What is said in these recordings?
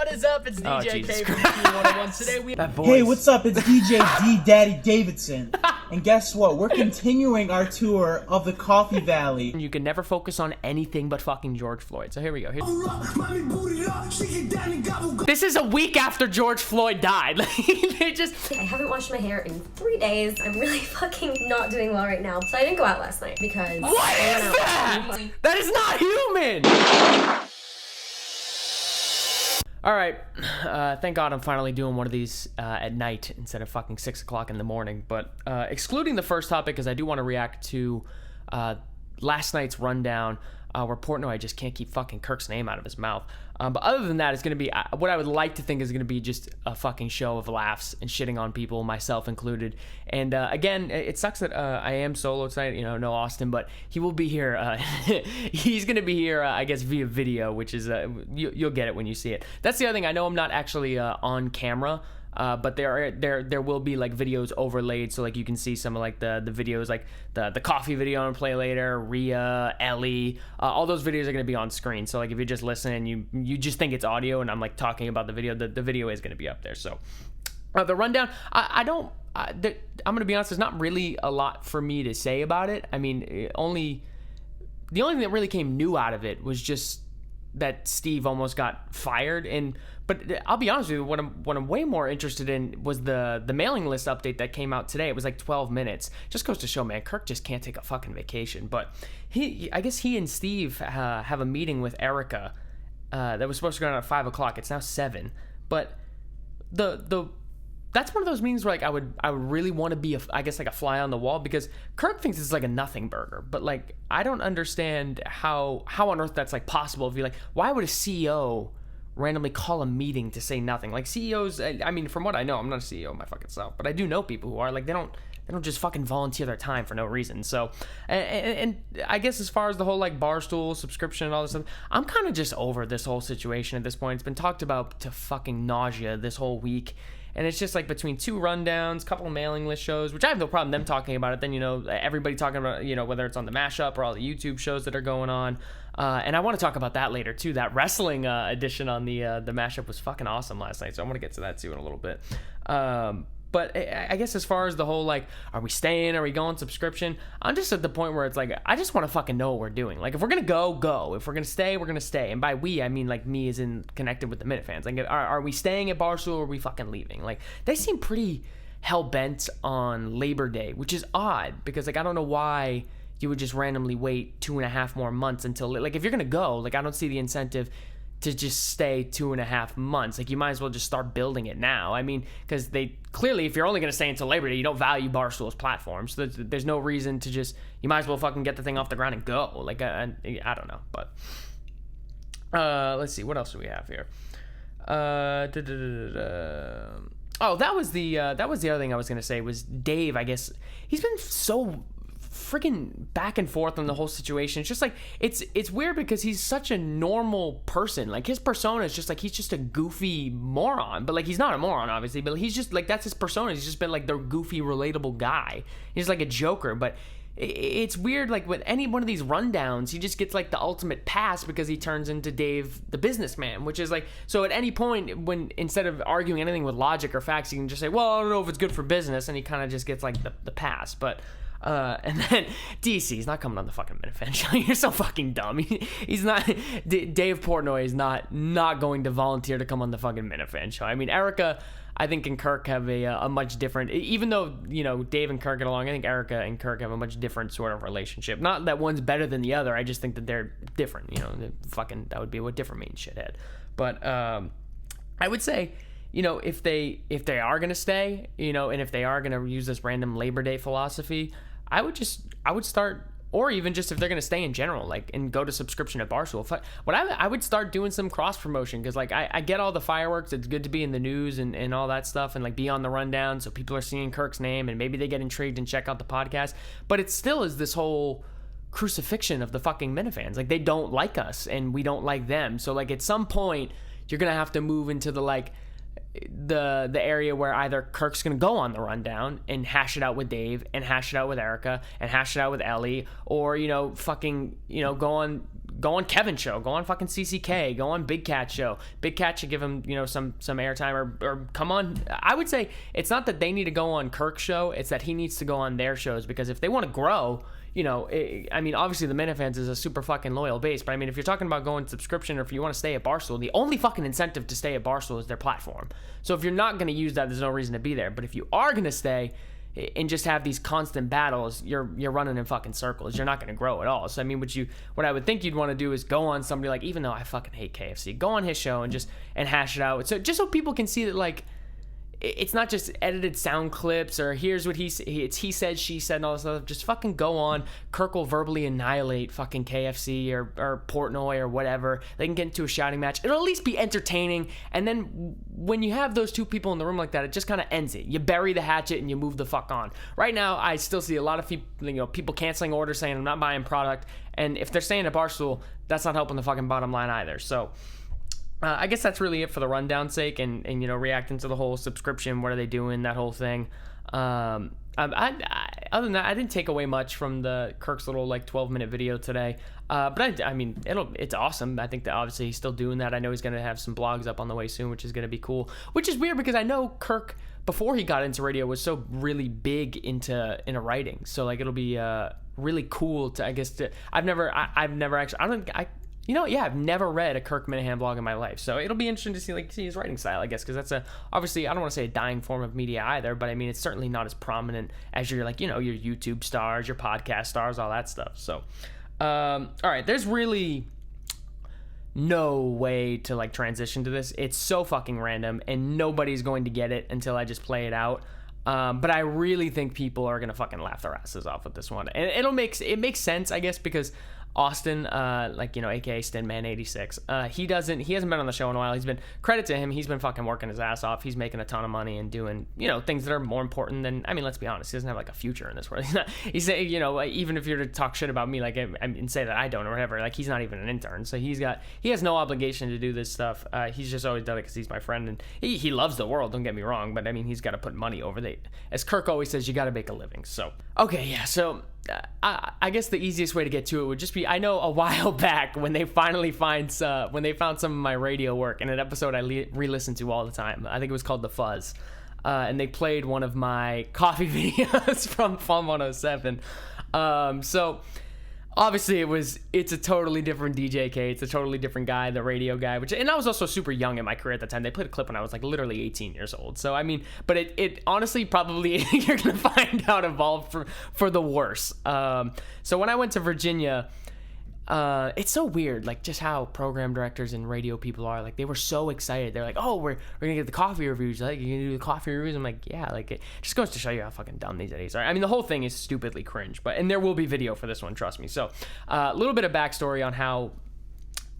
What is up? It's DJK from Q101. Today we Hey, what's up? It's DJ D Daddy Davidson. And guess what? We're continuing our tour of the Coffee Valley. You can never focus on anything but fucking George Floyd. So here we go. This is a week after George Floyd died. I haven't washed my hair in 3 days. I'm really fucking not doing well right now. So I didn't go out last night because what is that? That is not human. All right, thank God I'm finally doing one of these at night instead of fucking 6 o'clock in the morning. But excluding the first topic, because I do want to react to last night's rundown where Portnoy just can't keep fucking Kirk's name out of his mouth. But other than that, it's going to be what I would like to think is going to be just a fucking show of laughs and shitting on people, myself included. And again, it sucks that I am solo tonight, you know, no Austin, but he will be here. He's going to be here, I guess, via video, which is, you'll get it when you see it. That's the other thing. I know I'm not actually on camera. But there will be like videos overlaid, so like you can see some of like the videos, like the coffee video I'm gonna play later, Rhea, Ellie, all those videos are gonna be on screen. So like if you're just listening, you just think it's audio, and I'm like talking about the video. The video is gonna be up there. So the rundown, I'm gonna be honest. There's not really a lot for me to say about it. I mean, the only thing that really came new out of it was just that Steve almost got fired. But I'll be honest with you, what I'm way more interested in was the mailing list update that came out today. It was like 12 minutes. Just goes to show, man, Kirk just can't take a fucking vacation. But I guess he and Steve have a meeting with Erica that was supposed to go on at 5 o'clock. It's now 7. But that's one of those meetings where like I would really want to be I guess like a fly on the wall, because Kirk thinks it's like a nothing burger, but like I don't understand how on earth that's like possible. If you're like, why would a CEO randomly call a meeting to say nothing? Like CEOs, I mean, from what I know, I'm not a CEO my fucking self, but I do know people who are like, they don't just fucking volunteer their time for no reason. So, and I guess as far as the whole like Barstool subscription and all this stuff, I'm kind of just over this whole situation at this point. It's been talked about to fucking nausea this whole week. And it's just like between 2 rundowns, couple of mailing list shows, which I have no problem them talking about it. Then, you know, everybody talking about, you know, whether it's on the mashup or all the YouTube shows that are going on. And I want to talk about that later too. That wrestling edition on the mashup was fucking awesome last night. So I want to get to that too in a little bit. But I guess as far as the whole, like, are we staying? Are we going subscription? I'm just at the point where it's like, I just want to fucking know what we're doing. Like, if we're going to go. If we're going to stay, we're going to stay. And by we, I mean, like, me as in connected with the Minifans. Like, are we staying at Barstool or are we fucking leaving? Like, they seem pretty hell-bent on Labor Day, which is odd because, like, I don't know why you would just randomly wait 2.5 more months until, like, if you're going to go, like, I don't see the incentive to just stay 2.5 months. Like, you might as well just start building it now. I mean, because they clearly, if you're only going to stay until Labor Day, you don't value Barstool's platform. So there's no reason to just, you might as well fucking get the thing off the ground and go. Like, I don't know. But let's see, what else do we have here? Oh, that was the other thing I was going to say was Dave. I guess he's been so freaking back and forth on the whole situation. It's just like, it's weird because he's such a normal person. Like, his persona is just like, he's just a goofy moron, but like, he's not a moron obviously, but he's just like, that's his persona. He's just been like the goofy relatable guy. He's like a joker. But it's weird, like with any one of these rundowns, he just gets like the ultimate pass because he turns into Dave the businessman, which is like, so at any point when, instead of arguing anything with logic or facts, you can just say, well, I don't know if it's good for business, and he kind of just gets like the pass. But and then DC, he's not coming on the fucking Minifan show. You're so fucking dumb. He's not. Dave Portnoy is not going to volunteer to come on the fucking Minifan show. I mean, Erica, I think, and Kirk have a much different. Even though, you know, Dave and Kirk get along, I think Erica and Kirk have a much different sort of relationship. Not that one's better than the other. I just think that they're different. You know, fucking, that would be what different means, shithead. But I would say, you know, if they are gonna stay, you know, and if they are gonna use this random Labor Day philosophy, I would start, or even just if they're gonna stay in general, like, and go to subscription at Barstool. I would start doing some cross promotion, because like I get all the fireworks. It's good to be in the news and all that stuff, and like be on the rundown, so people are seeing Kirk's name and maybe they get intrigued and check out the podcast. But it still is this whole crucifixion of the fucking Minifans. Like, they don't like us and we don't like them. So like at some point you're gonna have to move into the like the area where either Kirk's gonna go on the rundown and hash it out with Dave and hash it out with Erica and hash it out with Ellie, or, you know, fucking, you know, go go on Kevin's show, go on fucking CCK, go on Big Cat show. Big Cat should give him, you know, some airtime, or come on. I would say it's not that they need to go on Kirk's show, it's that he needs to go on their shows, because if they want to grow, you know, I mean, obviously the Minifans is a super fucking loyal base, but I mean, if you're talking about going subscription, or if you want to stay at Barstool, the only fucking incentive to stay at Barstool is their platform. So if you're not going to use that, there's no reason to be there. But if you are going to stay and just have these constant battles, you're running in fucking circles. You're not going to grow at all. So I mean, what I would think you'd want to do is go on somebody like, even though I fucking hate KFC, go on his show and hash it out. So just so people can see that, like, it's not just edited sound clips, or here's what he said, she said, and all this stuff. Just fucking go on. Kirk will verbally annihilate fucking KFC or Portnoy or whatever. They can get into a shouting match. It'll at least be entertaining. And then when you have those two people in the room like that, it just kind of ends it. You bury the hatchet and you move the fuck on. Right now, I still see a lot of people canceling orders, saying I'm not buying product. And if they're staying at Barstool, that's not helping the fucking bottom line either. So I guess that's really it for the rundown sake, and you know, reacting to the whole subscription, what are they doing, that whole thing. Other than that, I didn't take away much from the Kirk's little like 12-minute video today. But I mean, it's awesome. I think that obviously he's still doing that. I know he's going to have some blogs up on the way soon, which is going to be cool. Which is weird, because I know Kirk, before he got into radio, was so really big into writing. So like, it'll be really cool to, I guess, I've never actually, you know, yeah, I've never read a Kirk Minahan blog in my life, so it'll be interesting to see his writing style, I guess, because that's obviously, I don't want to say a dying form of media either, but I mean, it's certainly not as prominent as your, like, you know, your YouTube stars, your podcast stars, all that stuff. So, all right, there's really no way to like transition to this. It's so fucking random, and nobody's going to get it until I just play it out. But I really think people are gonna fucking laugh their asses off with this one, and it makes sense, I guess, because Austin, like, you know, aka Stinman86, he hasn't been on the show in a while. Credit to him, he's been fucking working his ass off. He's making a ton of money and doing, you know, things that are more important than, I mean, let's be honest, he doesn't have like a future in this world. He's you know, even if you're to talk shit about me, like, and say that I don't or whatever, like, he's not even an intern, so he has no obligation to do this stuff. He's just always done it because he's my friend, and he loves the world, don't get me wrong, but I mean, he's got to put money over the, as Kirk always says, you got to make a living. So okay, yeah, so I guess the easiest way to get to it would just be, I know a while back when they finally found some of my radio work in an episode I re-listen to all the time. I think it was called The Fuzz. And they played one of my coffee videos from Fun 107. So obviously it's a totally different DJK. It's a totally different guy, the radio guy, and I was also super young in my career at the time. They played a clip when I was like literally 18 years old. So I mean, but it honestly probably you're gonna find out evolved for the worse. So when I went to Virginia, it's so weird, like just how program directors and radio people are. Like, they were so excited. They're like, oh, we're gonna get the coffee reviews. Like, you're gonna do the coffee reviews? I'm like, yeah. Like, it just goes to show you how fucking dumb these idiots are. I mean, the whole thing is stupidly cringe, and there will be video for this one, trust me. So a little bit of backstory on how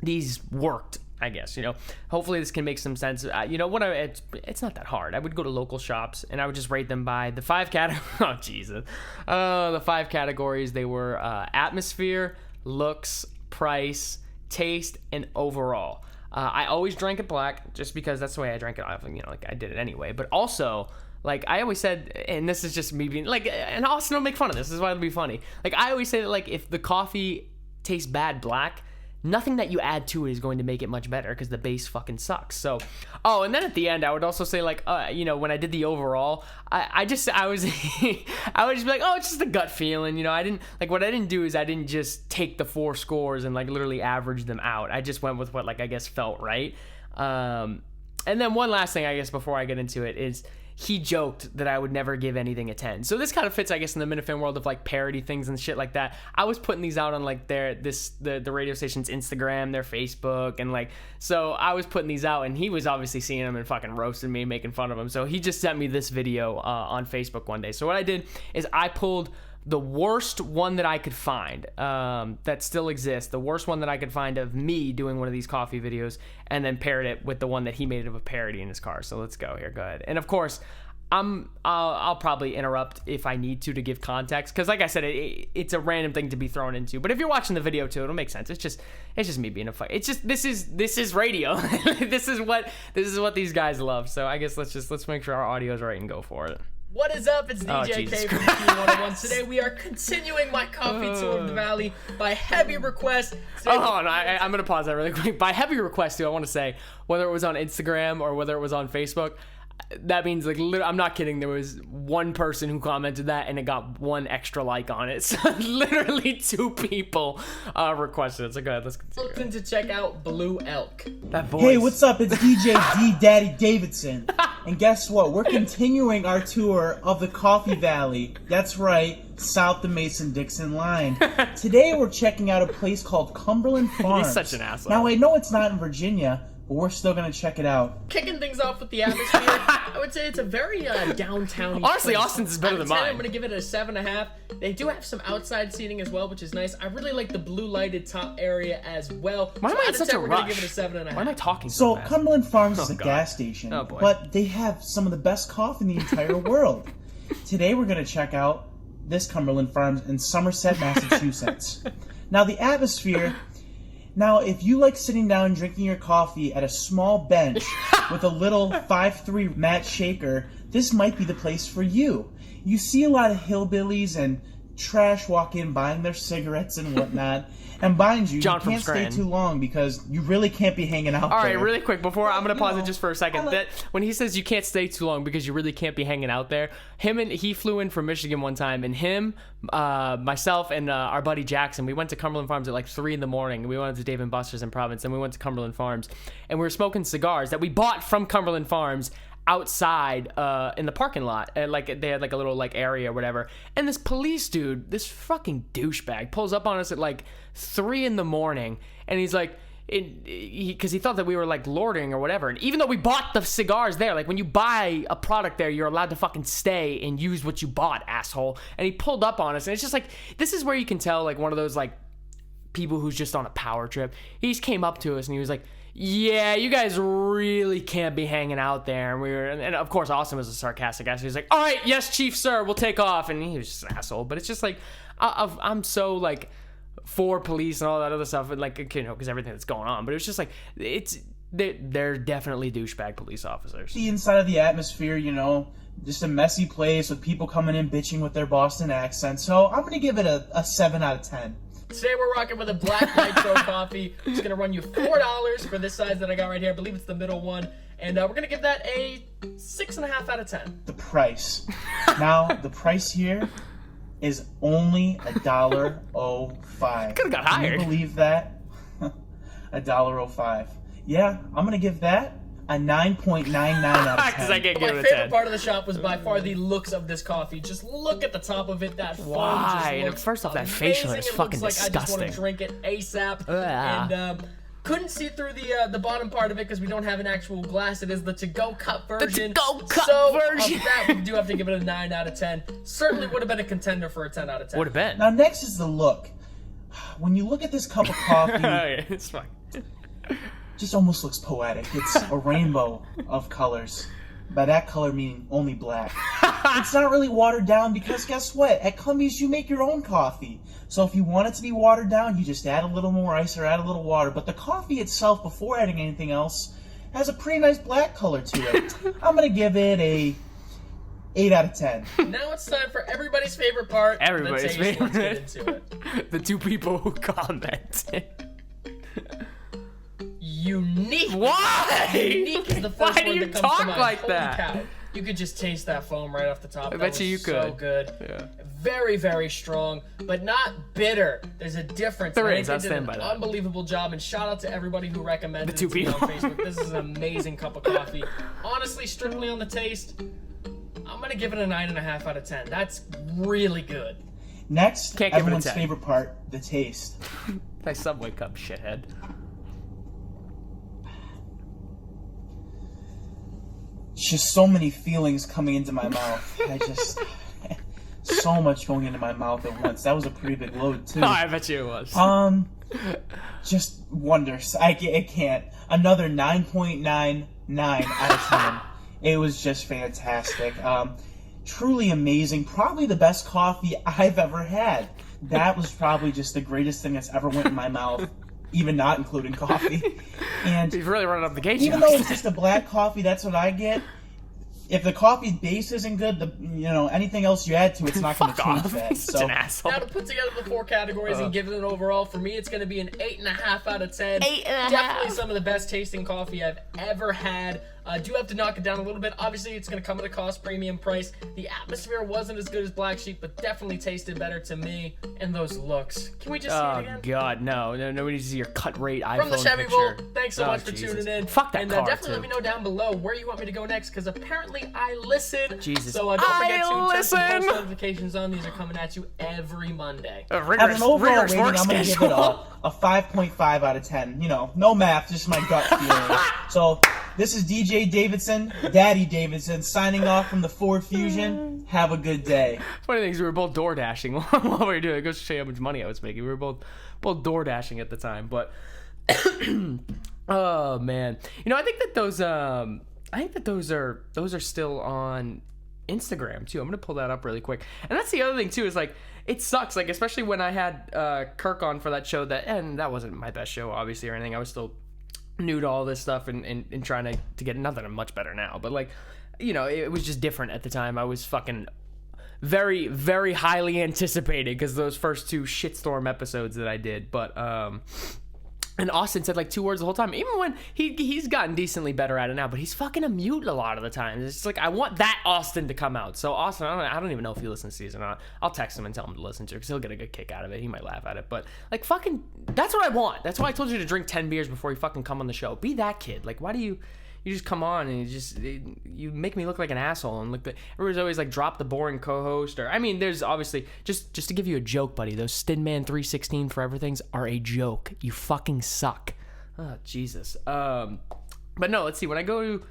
these worked, I guess. You know, hopefully this can make some sense. You know, it's not that hard. I would go to local shops and I would just rate them by the 5 categories. Oh, Jesus. The 5 categories. They were atmosphere, looks, price, taste, and overall. I always drank it black just because that's the way I drank it. You know, like, I did it anyway. But also, like, I always said, and this is just me being like, and Austin will make fun of this. This is why it'll be funny. Like, I always say that, like, if the coffee tastes bad black, nothing that you add to it is going to make it much better because the base fucking sucks. So, oh, and then at the end, I would also say, like, you know, when I did the overall, I was I would just be like, oh, it's just a gut feeling, you know. What I didn't do is I didn't just take the 4 scores and like literally average them out. I just went with what, like, I guess felt right. And then one last thing, I guess, before I get into it is, he joked that I would never give anything a 10. So this kind of fits, I guess, in the Minifan world of like parody things and shit like that. I was putting these out on like the radio station's Instagram, their Facebook, and like, so I was putting these out, and he was obviously seeing them and fucking roasting me and making fun of them. So he just sent me this video on Facebook one day. So what I did is I pulled the worst one that I could find that still exists, the worst one that I could find of me doing one of these coffee videos, and then paired it with the one that he made of a parody in his car. So let's go here. Go ahead. And of course, I'll probably interrupt if I need to give context, because like I said, it's a random thing to be thrown into. But if you're watching the video too, it'll make sense. It's just me being a fuck. It's just this is radio. this is what these guys love. So I guess let's make sure our audio is right and go for it. What is up? It's DJK from Q101. Today we are continuing my coffee tour of the valley by heavy request. Hold on, I'm gonna pause that really quick. By heavy request, too, I want to say whether it was on Instagram or whether it was on Facebook. That means like I'm not kidding. There was one person who commented that, and it got one extra like on it. So literally 2 people requested it. So go ahead, let's continue. Looking to check out Blue Elk. That voice. Hey, what's up? It's DJ D Daddy Davidson. And guess what? We're continuing our tour of the Coffee Valley. That's right, south the Mason-Dixon line. Today we're checking out a place called Cumberland Farms. He's such an asshole. Now, I know it's not in Virginia, but we're still going to check it out. Kicking things off with the atmosphere, I would say it's a very downtown. Honestly, Austin's is better than mine. I'm going to give it a 7.5. They do have some outside seating as well, which is nice. I really like the blue lighted top area as well. Why am I in such a We're rush? going to give it a 7.5. Why am I talking so fast? Cumberland Farms is a God. gas station, Oh, boy. but they have some of the best coffee in the entire world. Today we're going to check out this Cumberland Farms in Somerset, Massachusetts. Now, the atmosphere... Now, if you like sitting down drinking your coffee at a small bench with a little 5'3" mat shaker, this might be the place for you. You see a lot of hillbillies and trash walk in buying their cigarettes and whatnot. And mind you, John you from can't stay Scranton. too long because you really can't be hanging out All there. right, really quick before I'm gonna pause it just for a second. like- That when he says you can't stay too long because you really can't be hanging out there, he flew in from Michigan one time, and myself, and our buddy Jackson, we went to Cumberland Farms at like 3 in the morning. We went to Dave and Buster's in Providence, and we went to Cumberland Farms, and we were smoking cigars that we bought from Cumberland Farms outside in the parking lot, and like they had like a little like area or whatever, and this police dude, this fucking douchebag, pulls up on us at like 3 in the morning, and he's like, because he thought that we were like lording or whatever, and even though we bought the cigars there, like when you buy a product there, you're allowed to fucking stay and use what you bought, asshole. And he pulled up on us, and it's just like, this is where you can tell like one of those like people who's just on a power trip. He just came up to us and he was like, yeah, you guys really can't be hanging out there. And and of course, Austin was a sarcastic ass. He was like, all right, yes, chief, sir, we'll take off. And he was just an asshole. But it's just like, I'm so like for police and all that other stuff, and like, you know, because everything that's going on. But it was just like, they're definitely douchebag police officers. The inside of the atmosphere, you know, just a messy place with people coming in bitching with their Boston accent. So I'm going to give it a 7 out of 10. Today we're rocking with a black nitro coffee. It's going to run you $4 for this size that I got right here. I believe it's the middle one. And we're going to give that a 6.5 out of 10. The price. Now, the price here is only $1.05. Could've got Can you higher. believe that? $1.05. Yeah, I'm going to give that a 9.99 out of 10. Because I can't My give it a favorite 10. part of the shop was by far the looks of this coffee. Just look at the top of it. That foam Why? just looks First off, that facial amazing. is It fucking looks like I just want disgusting. to drink it ASAP. Ugh. And couldn't see through the bottom part of it because we don't have an actual glass. It is the to-go cup version. to-go cup so version. Of that, we do have to give it a 9 out of 10. Certainly would have been a contender for a 10 out of 10. Would have been. Now, next is the look. When you look at this cup of coffee, It's fine. just almost looks poetic. It's a rainbow of colors. By that color meaning only black. It's not really watered down because guess what? At Cumbies, you make your own coffee. So if you want it to be watered down, you just add a little more ice or add a little water. But the coffee itself, before adding anything else, has a pretty nice black color to it. I'm going to give it a 8 out of 10. Now it's time for everybody's favorite part. Everybody's the taste. Let's favorite. get into it. The 2 people who commented. Unique. Why? Unique is the first Why do word you that comes talk to mind. like Holy that? cow. You could just taste that foam right off the top. I That bet you was could. So good. Yeah. Very, very strong, but not bitter. There's a difference. There I is. think I'll they stand did by an that. unbelievable job, and shout out to everybody who recommended The 2 it to me on people. Facebook. This is an amazing cup of coffee. Honestly, strictly on the taste, I'm gonna give it a 9.5 out of 10. That's really good. Next, Can't give it a everyone's 10. favorite part, the taste. Nice Subway cup, shithead. Just so many feelings coming into my mouth. So much going into my mouth at once. That was a pretty big load too. Oh, I bet you it was. Just wonders. I can't. Another 9.99 out of 10. It was just fantastic. Truly amazing. Probably the best coffee I've ever had. That was probably just the greatest thing that's ever went in my mouth, even not including coffee. And You've really run up the gauge. even though it's just a black coffee, that's what I get. if the coffee base isn't good, anything else you add to it's not going to change off. that. He's such an asshole. Now to put together the 4 categories and give it an overall, for me it's going to be an 8.5 out of 10. 8.5. Definitely some of the best tasting coffee I've ever had. I do have to knock it down a little bit. Obviously, it's going to come at a cost premium price. The atmosphere wasn't as good as Black Sheep, but definitely tasted better to me. And those looks. Can we just see it again? Oh, God, no. Nobody needs to see your cut rate iPhone From the Chevy picture. Vault, thanks so much for tuning in. Fuck that and car, definitely too. let me know down below where you want me to go next, because apparently I listen. Jesus. So don't forget to listen. turn some post notifications on. These are coming at you every Monday. As an overall rating, I'm going to give it a 5.5 out of 10. No math, just my gut feeling. So this is DJ Davidson, Daddy Davidson, signing off from the Ford Fusion. Have a good day. Funny thing is, we were both door dashing while we were doing it. It goes to show you how much money I was making. We were both door dashing at the time, but oh man, I think that those are still on Instagram too. I'm gonna pull that up really quick. And that's the other thing too, is like, it sucks, like, especially when I had Kirk on for that show, and that wasn't my best show obviously or anything. I was still new to all this stuff and trying to get, not that I'm much better now, but like, it was just different at the time. I was fucking very, very highly anticipated because those first 2 shitstorm episodes that I did. But and Austin said like 2 words the whole time, even when he's gotten decently better at it now, but he's fucking a mute a lot of the time. It's just like, I want that Austin to come out. So Austin, I don't even know if he listens to these or not. I'll text him and tell him to listen to it because he'll get a good kick out of it. He might laugh at it, but like, fucking, that's what I want. That's why I told you to drink 10 beers before you fucking come on the show. Be that kid. Like, why do you just come on and you make me look like an asshole, and everybody's always like, drop the boring co-host, or, I mean, there's obviously, just to give you a joke, buddy, those Stinman 316 Forever things are a joke. You fucking suck. Oh, Jesus. But no, let's see. When I go to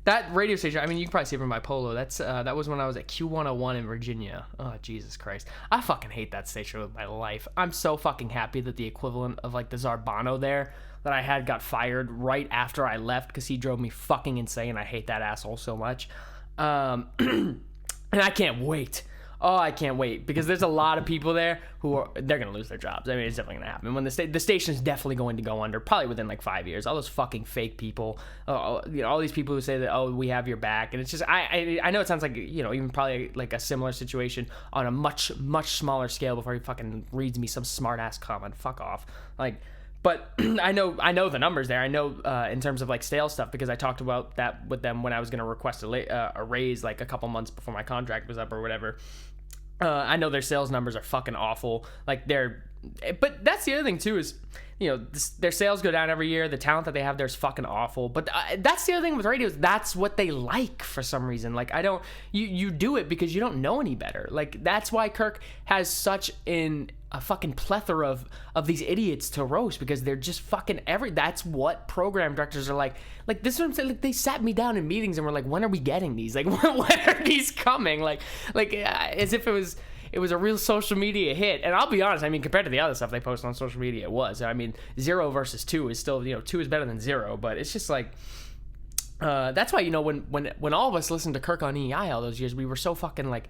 that radio station, I mean, you can probably see it from my polo. That was when I was at Q101 in Virginia. Oh, Jesus Christ. I fucking hate that station with my life. I'm so fucking happy that the equivalent of like the Zarbano there that I had got fired right after I left because he drove me fucking insane. I hate that asshole so much. And I can't wait. Oh, I can't wait, because there's a lot of people there they're going to lose their jobs. I mean, it's definitely going to happen. When the station's definitely going to go under, probably within like 5 years. All those fucking fake people, all these people who say that, oh, we have your back. And it's just, I know it sounds like, even probably like a similar situation on a much, much smaller scale before he fucking reads me some smart ass comment. Fuck off. Like, but I know the numbers there. I know in terms of like sales stuff, because I talked about that with them when I was going to request a raise like a couple months before my contract was up or whatever. I know their sales numbers are fucking awful. Like, but that's the other thing too, is, their sales go down every year. The talent that they have there is fucking awful. But that's the other thing with radios. That's what they like for some reason. Like, you do it because you don't know any better. Like, that's why Kirk has such a fucking plethora of these idiots to roast, because they're just fucking that's what program directors are like. Like, this is what I'm saying. Like, they sat me down in meetings and were like, when are we getting these? Like, when are these coming? Like as if it was a real social media hit. And I'll be honest, I mean, compared to the other stuff they post on social media, it was. I mean, 0 versus 2 is still, 2 is better than 0, but it's just like, that's why, when all of us listened to Kirk on EEI all those years, we were so fucking like,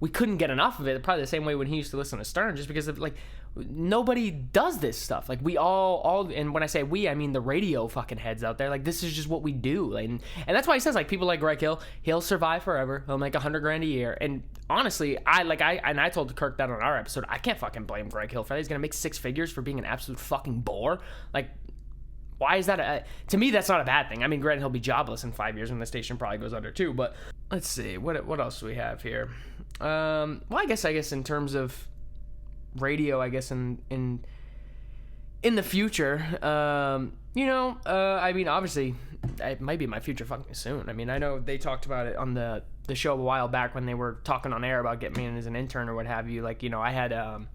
we couldn't get enough of it. Probably the same way when he used to listen to Stern, just because of like, nobody does this stuff. Like, we all, and when I say we, I mean the radio fucking heads out there. Like, this is just what we do. And that's why he says, like, people like Greg Hill, he'll survive forever. He'll make $100,000 a year. And honestly, I told Kirk that on our episode, I can't fucking blame Greg Hill for that. He's gonna make 6 figures for being an absolute fucking bore. Like, why is that? To me, that's not a bad thing. I mean, granted, he'll be jobless in 5 years when the station probably goes under too. But let's see, what else do we have here? Well, I guess in terms of radio, I guess in the future, I mean, obviously, it might be my future fucking soon. I mean, I know they talked about it on the show a while back when they were talking on air about getting me in as an intern or what have you. Like, I had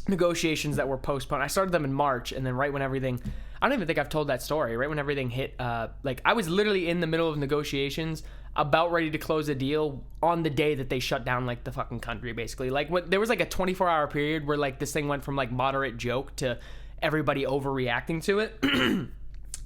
negotiations that were postponed. I started them in March, and then right when everything, I don't even think I've told that story, right when everything hit, like, I was literally in the middle of negotiations, about ready to close a deal on the day that they shut down, like, the fucking country, basically. Like, there was like a 24-hour period where, like, this thing went from like moderate joke to everybody overreacting to it.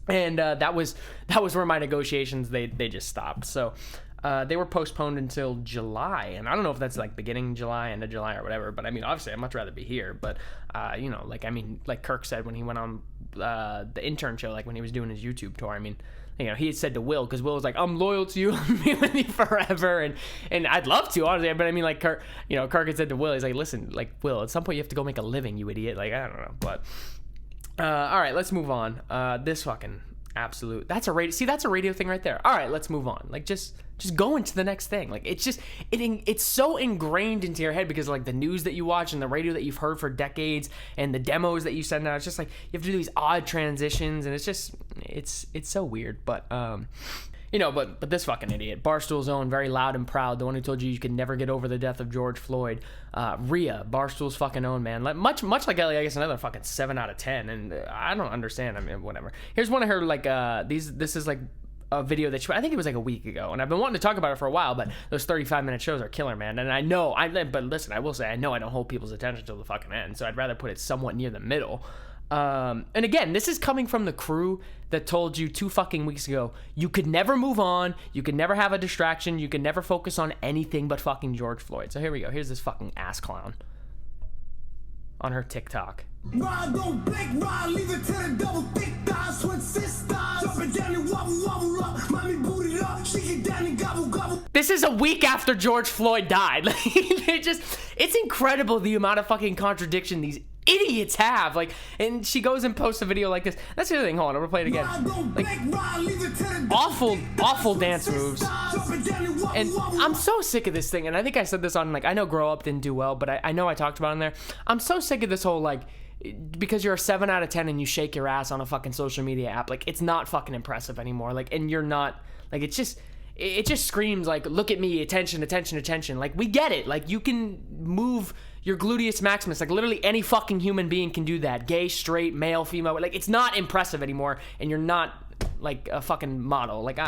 And that was where my negotiations, they just stopped. So they were postponed until July, and I don't know if that's like beginning July, end of July, or whatever. But I mean, obviously, I'd much rather be here. But like Kirk said when he went on the intern show, like when he was doing his YouTube tour, I mean, you know, he had said to Will, because Will was like, I'm loyal to you, I'll be with you forever, and I'd love to, honestly, but I mean, like, Kirk had said to Will, he's like, listen, like, Will, at some point you have to go make a living, you idiot, like, I don't know, but, all right, let's move on. This fucking absolute, that's a radio thing right there. All right, let's move on. Like, just go into the next thing. Like, it's just, it's so ingrained into your head because of, like, the news that you watch and the radio that you've heard for decades and the demos that you send out. It's just like you have to do these odd transitions, and it's just, it's so weird. But you know, but this fucking idiot, Barstool's own, very loud and proud, the one who told you could never get over the death of George Floyd, Rhea, Barstool's fucking own, man, like much like Ellie, I guess another fucking 7 out of 10, and I don't understand. I mean, whatever. Here's one of her, like, this is like a video that I think it was like a week ago, and I've been wanting to talk about it for a while, but those 35-minute shows are killer, man. And but listen, I will say, I know I don't hold people's attention till the fucking end, so I'd rather put it somewhat near the middle. And again, this is coming from the crew that told you 2 fucking weeks ago you could never move on, you could never have a distraction, you could never focus on anything but fucking George Floyd. So here we go. Here's this fucking ass clown on her TikTok. Ride, don't blink, ride, leave it to the double thick thighs, twin sisters. Jumping down and wobble up, mommy booted up, she get down and gobble. This is a week after George Floyd died. Like, it's incredible the amount of fucking contradiction these idiots have. Like, and she goes and posts a video like this. That's the other thing. Hold on, I'm gonna play it again. Like, awful dance moves. And I'm so sick of this thing. And I think I said this on, like, I know Grow Up didn't do well, but I know I talked about it in there. I'm so sick of this whole, like, because you're a 7 out of 10 and you shake your ass on a fucking social media app, like, it's not fucking impressive anymore. Like, and you're not, like, it just screams, like, look at me, attention. Like, we get it. Like, you can move your gluteus maximus. Like, literally any fucking human being can do that. Gay, straight, male, female. Like, it's not impressive anymore, and you're not, like, a fucking model. Like,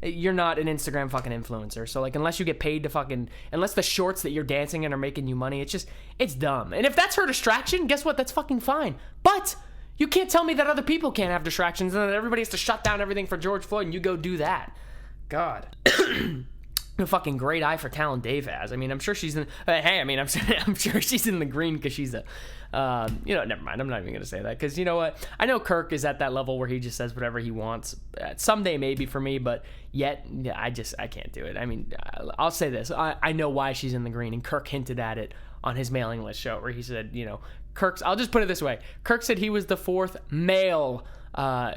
you're not an Instagram fucking influencer. So, like, unless you get paid to unless the shorts that you're dancing in are making you money, it's dumb. And if that's her distraction, guess what? That's fucking fine. But you can't tell me that other people can't have distractions and that everybody has to shut down everything for George Floyd and you go do that. God. A fucking great eye for talent Dave has. I mean, I'm sure she's in. I'm sure she's in the green because she's a. Never mind. I'm not even gonna say that because you know what? I know Kirk is at that level where he just says whatever he wants. Someday maybe for me, but yet I can't do it. I mean, I'll say this. I know why she's in the green, and Kirk hinted at it on his mailing list show where he said, you know, I'll just put it this way. Kirk said he was the 4th male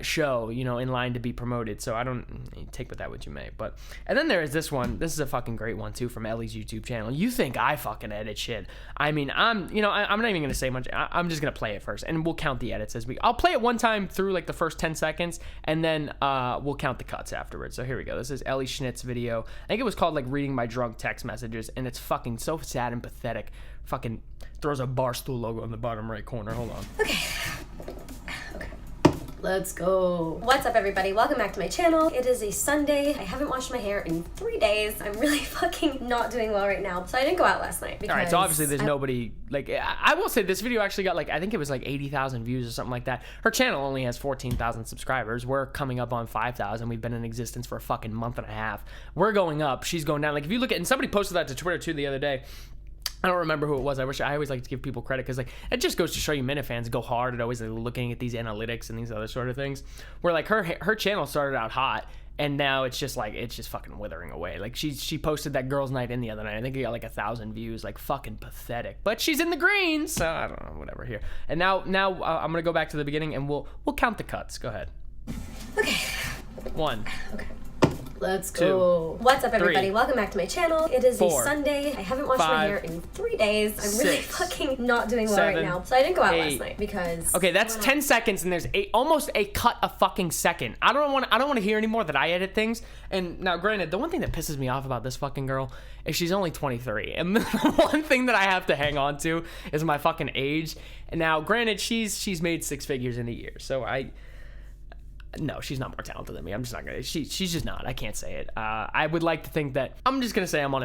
show, you know, in line to be promoted. So I don't take with that what you may. But and then there is this one. This is a fucking great one too from Ellie's YouTube channel. You think I fucking edit shit? I mean, I'm not even gonna say much. I'm just gonna play it first, and we'll count the edits as I'll play it one time through like the first 10 seconds, and then we'll count the cuts afterwards. So here we go. This is Ellie Schnitt's video. I think it was called like reading my drunk text messages, and it's fucking so sad and pathetic. Fucking throws a Barstool logo in the bottom right corner. Hold on. Okay. Let's go. What's up, everybody? Welcome back to my channel. It is a Sunday. I haven't washed my hair in 3 days. I'm really fucking not doing well right now. So I didn't go out last night because... All right, so obviously there's nobody... Like, I will say this video actually got like, I think it was like 80,000 views or something like that. Her channel only has 14,000 subscribers. We're coming up on 5,000. We've been in existence for a fucking month and a half. We're going up. She's going down. Like, if you look at... And somebody posted that to Twitter too the other day. I don't remember who it was. I always like to give people credit because like it just goes to show you Minifans go hard at always like, looking at these analytics and these other sort of things. Where like her channel started out hot and now it's just fucking withering away. Like she posted that girls' night in the other night. I think it got like 1,000 views. Like fucking pathetic. But she's in the green, so I don't know. Whatever here. And now I'm gonna go back to the beginning and we'll count the cuts. Go ahead. Okay. 1. Okay. Let's go. What's up, everybody? 3, Welcome back to my channel. It is 4, a Sunday. I haven't washed 5, my hair in 3 days. I'm really 6, fucking not doing well 7, right now. So I didn't go out 8. last night because... Okay, that's 10 seconds and there's almost a cut a fucking second. I don't want to hear anymore that I edit things. And now, granted, the one thing that pisses me off about this fucking girl is she's only 23. And the one thing that I have to hang on to is my fucking age. And now, granted, she's made 6 figures in a year. So no, she's not more talented than me. I'm just not gonna. She's just not. I can't say it. I would like to think that I'm just gonna say I'm on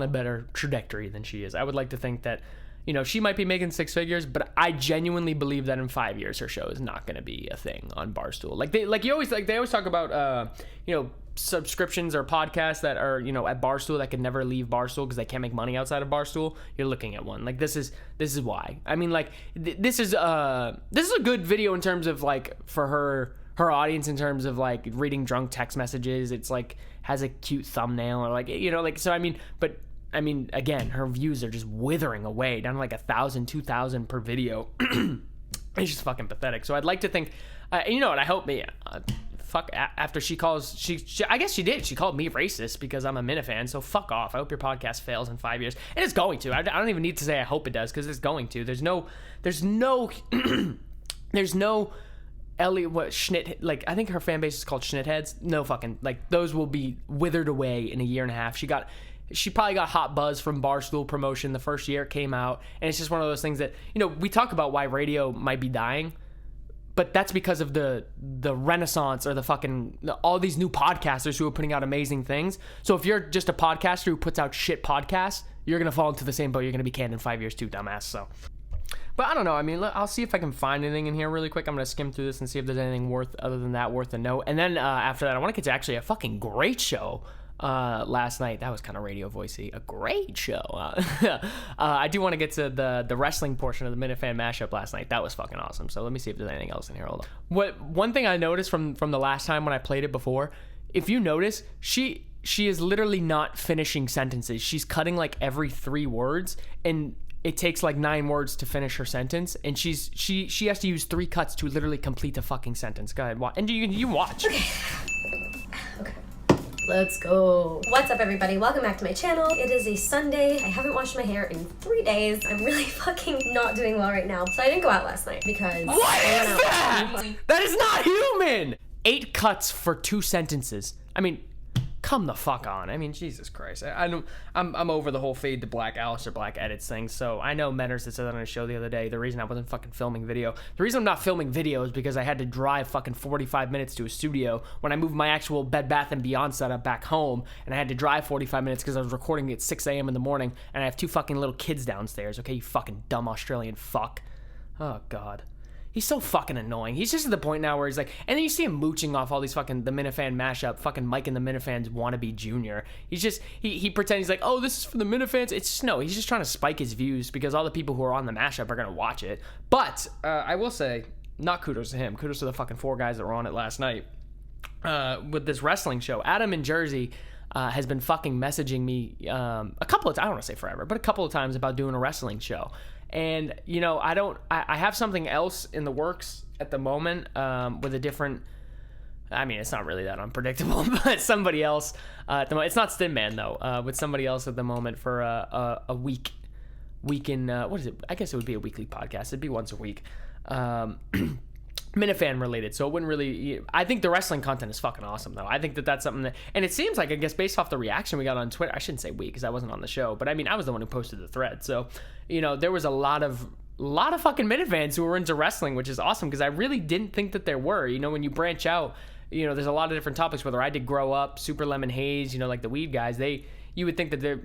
a better trajectory than she is. I would like to think that, you know, she might be making 6 figures, but I genuinely believe that in 5 years her show is not gonna be a thing on Barstool. They always talk about subscriptions or podcasts that are, you know, at Barstool that can never leave Barstool because they can't make money outside of Barstool. You're looking at one. Like this is why. I mean, like this is a good video in terms of like for her her audience in terms of like reading drunk text messages. It's like has a cute thumbnail or like, you know, like, so I mean, but I mean, again, her views are just withering away down to like 1,000, 2,000 per video. It's just fucking pathetic. So I'd like to think, you know what? I hope after she calls, I guess she did. She called me racist because I'm a Minifan. So fuck off. I hope your podcast fails in 5 years, and it's going to. I don't even need to say I hope it does because it's going to. There's no, Ellie Schnitt, like I think her fan base is called Schnitheads. No fucking, like those will be withered away in a year and a half. She probably got hot buzz from Barstool promotion the first year it came out, and it's just one of those things that, you know, we talk about why radio might be dying, but that's because of the renaissance or all these new podcasters who are putting out amazing things. So if you're just a podcaster who puts out shit podcasts, you're gonna fall into the same boat. You're gonna be canned in 5 years too, dumbass. So. But I don't know. I mean, I'll see if I can find anything in here really quick. I'm going to skim through this and see if there's anything worth a note. And then after that, I want to get to actually a fucking great show last night. That was kind of radio voicey. A great show. I do want to get to the wrestling portion of the Minifan mashup last night. That was fucking awesome. So let me see if there's anything else in here. Hold on. One thing I noticed from the last time when I played it before, if you notice, she is literally not finishing sentences. She's cutting like every 3 words, and it takes like 9 words to finish her sentence, and she has to use 3 cuts to literally complete a fucking sentence. Go ahead, watch. And you watch. Okay. Let's go. What's up, everybody? Welcome back to my channel. It is a Sunday. I haven't washed my hair in 3 days. I'm really fucking not doing well right now. So I didn't go out last night because what is that? That is not human. 8 cuts for 2 sentences. I mean, come the fuck on. I mean, Jesus Christ. I'm over the whole fade to black Alistair Black edits thing. So I know Metters that said that on a show the other day. The reason I wasn't fucking filming video. The reason I'm not filming video is because I had to drive fucking 45 minutes to a studio when I moved my actual Bed Bath & Beyond setup back home, and I had to drive 45 minutes because I was recording at 6 a.m. in the morning, and I have 2 fucking little kids downstairs. Okay, you fucking dumb Australian fuck. Oh, God. He's so fucking annoying. He's just at the point now where he's like, and then you see him mooching off all these fucking, the Minifan mashup, fucking Mike and the Minifans wannabe junior. He's just, he pretends he's like, oh, this is for the Minifans. It's no, he's just trying to spike his views because all the people who are on the mashup are going to watch it. But I will say, not kudos to him. Kudos to the fucking 4 guys that were on it last night with this wrestling show. Adam in Jersey has been fucking messaging me a couple of times, I don't want to say forever, but a couple of times about doing a wrestling show. And, you know, I have something else in the works at the moment with a different, I mean, it's not really that unpredictable, but somebody else at the moment. It's not Stinman, though, with somebody else at the moment for a week in, what is it? I guess it would be a weekly podcast. It'd be once a week. Minifan related, so it wouldn't really. I think the wrestling content is fucking awesome, though. I think that's something that, and it seems like, I guess, based off the reaction we got on Twitter, I shouldn't say we because I wasn't on the show, but I mean, I was the one who posted the thread, so you know, there was a lot of fucking Minifans who were into wrestling, which is awesome because I really didn't think that there were. You know, when you branch out, you know, there's a lot of different topics. Whether I did Grow Up, Super Lemon Haze, you know, like the weed guys, you would think that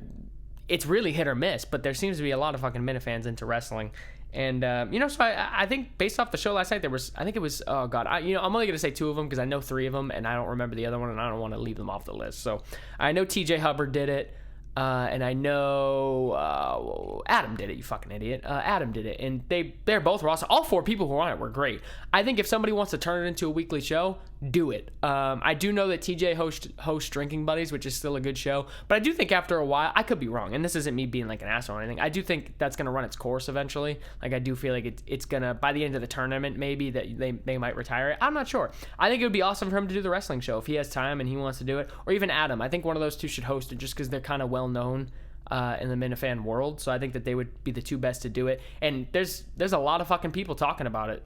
it's really hit or miss, but there seems to be a lot of fucking Minifans into wrestling. And, you know, so I think based off the show last night, oh God, I'm only going to say 2 of them because I know 3 of them and I don't remember the other one and I don't want to leave them off the list. So I know TJ Hubbard did it. And I know Adam did it, you fucking idiot. Adam did it, and they're both awesome. All 4 people who were on it were great. I think if somebody wants to turn it into a weekly show, do it. I do know that TJ hosts Drinking Buddies, which is still a good show, but I do think after a while, I could be wrong, and this isn't me being like an asshole or anything, I do think that's going to run its course eventually. Like, I do feel like it's going to, by the end of the tournament, maybe, that they might retire it. I'm not sure. I think it would be awesome for him to do the wrestling show if he has time and he wants to do it, or even Adam. I think one of those 2 should host it just because they're kind of well known in the Minifan world, so I think that they would be the 2 best to do it. And there's a lot of fucking people talking about it.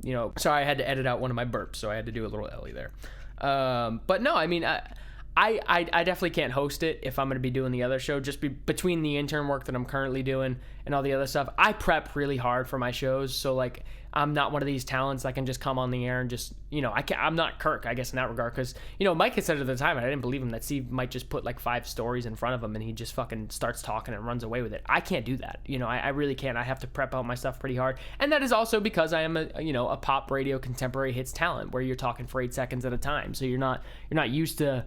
You know, sorry, I had to edit out one of my burps, so I had to do a little Ellie there. But no, I mean, I definitely can't host it if I'm going to be doing the other show, just between the intern work that I'm currently doing and all the other stuff. I prep really hard for my shows, so like, I'm not one of these talents that can just come on the air and just, you know, I'm not Kirk, I guess, in that regard, because, you know, Mike had said at the time, and I didn't believe him, that Steve might just put like 5 stories in front of him and he just fucking starts talking and runs away with it. I can't do that. You know, I really can't. I have to prep out my stuff pretty hard, and that is also because I am a pop radio contemporary hits talent where you're talking for 8 seconds at a time, so you're not used to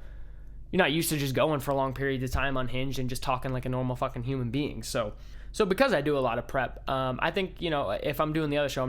just going for long periods of time unhinged and just talking like a normal fucking human being. So because I do a lot of prep, I think, you know, if I'm doing the other show,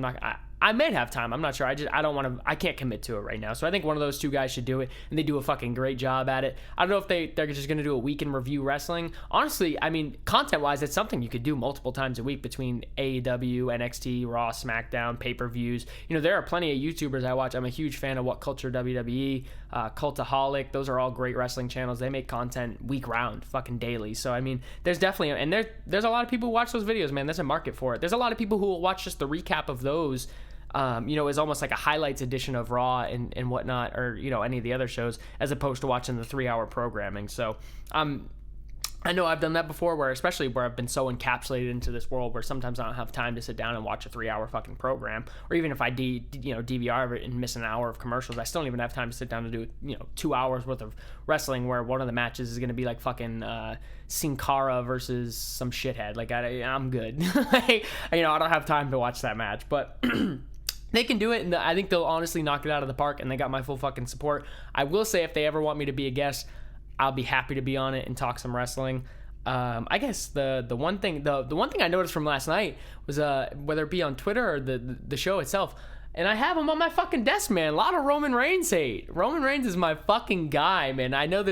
I may have time. I'm not sure. I don't want to. I can't commit to it right now. So I think one of those two guys should do it, and they do a fucking great job at it. I don't know if they're just going to do a week in review wrestling. Honestly, I mean, content-wise, it's something you could do multiple times a week between AEW, NXT, Raw, SmackDown, pay-per-views. You know, there are plenty of YouTubers I watch. I'm a huge fan of What Culture WWE, Cultaholic. Those are all great wrestling channels. They make content week round, fucking daily. So I mean, there's definitely, and there's a lot of people who watch those videos, man. There's a market for it. There's a lot of people who will watch just the recap of those. You know, is almost like a highlights edition of Raw and whatnot, or, you know, any of the other shows, as opposed to watching the 3-hour programming. So, I know I've done that before, especially where I've been so encapsulated into this world where sometimes I don't have time to sit down and watch a 3-hour fucking program, or even if I DVR it and miss an hour of commercials, I still don't even have time to sit down to do, you know, 2 hours worth of wrestling where one of the matches is going to be like fucking Sin Cara versus some shithead. Like, I'm good. You know, I don't have time to watch that match, but they can do it, and I think they'll honestly knock it out of the park, and they got my full fucking support. I will say, if they ever want me to be a guest, I'll be happy to be on it and talk some wrestling. I guess the one thing I noticed from last night was whether it be on Twitter or the show itself, and I have him on my fucking desk, man. A lot of Roman Reigns hate. Roman Reigns is my fucking guy, man. I know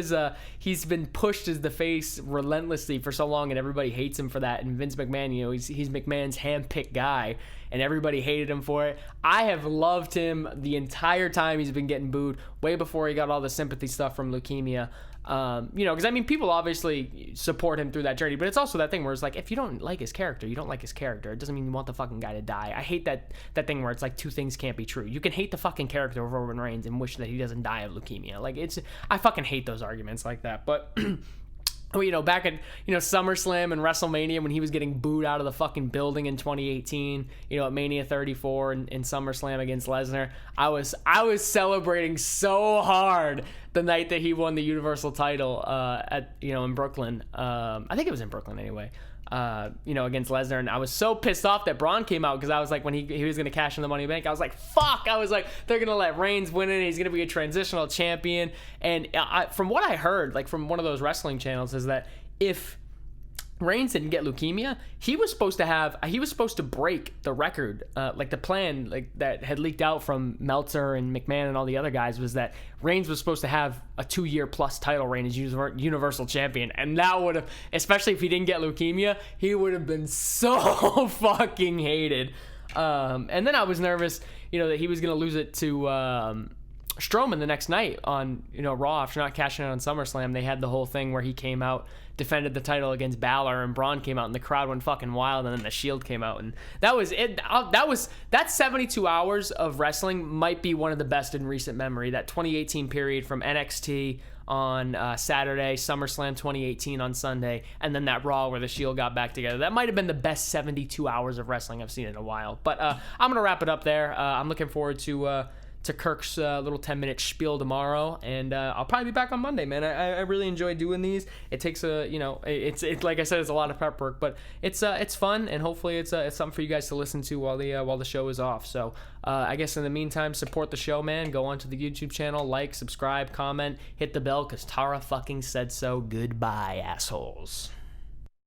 he's been pushed as the face relentlessly for so long, and everybody hates him for that. And Vince McMahon, you know, he's McMahon's handpicked guy, and everybody hated him for it. I have loved him the entire time he's been getting booed, way before he got all the sympathy stuff from leukemia. You know, because I mean, people obviously support him through that journey, but it's also that thing where it's like, if you don't like his character, you don't like his character. It doesn't mean you want the fucking guy to die. I hate that thing where it's like two things can't be true. You can hate the fucking character of Roman Reigns and wish that he doesn't die of leukemia. Like, I fucking hate those arguments like that. But you know, back at, you know, SummerSlam and WrestleMania, when he was getting booed out of the fucking building in 2018, you know, at Mania 34 and SummerSlam against Lesnar, I was celebrating so hard the night that he won the Universal title in Brooklyn. I think it was in Brooklyn anyway. You know, against Lesnar, and I was so pissed off that Braun came out, because I was like, when he was going to cash in the Money in the Bank, I was like, fuck, I was like, they're going to let Reigns win it, and he's going to be a transitional champion. And from what I heard, like from one of those wrestling channels, is that if Reigns didn't get leukemia, he was supposed to break the record. Like the plan, like that had leaked out from Meltzer and McMahon and all the other guys, was that Reigns was supposed to have a 2-year plus title reign as Universal Champion, and that would have, especially if he didn't get leukemia, he would have been so fucking hated. And then I was nervous, you know, that he was gonna lose it to Strowman the next night on, you know, Raw after not cashing in on SummerSlam. They had the whole thing where he came out, defended the title against Balor, and Braun came out, and the crowd went fucking wild, and then the Shield came out, and that was it. That 72 hours of wrestling might be one of the best in recent memory. That 2018 period from NXT on Saturday, SummerSlam 2018 on Sunday, and then that Raw where the Shield got back together. That might have been the best 72 hours of wrestling I've seen in a while. But I'm gonna wrap it up there. I'm looking forward to Kirk's little 10-minute spiel tomorrow, and I'll probably be back on Monday, man. I really enjoy doing these. It takes it's like I said, it's a lot of prep work, but it's fun, and hopefully it's something for you guys to listen to while the show is off. So I guess in the meantime, support the show, man. Go onto the YouTube channel, like, subscribe, comment, hit the bell, because Tara fucking said so. Goodbye, assholes.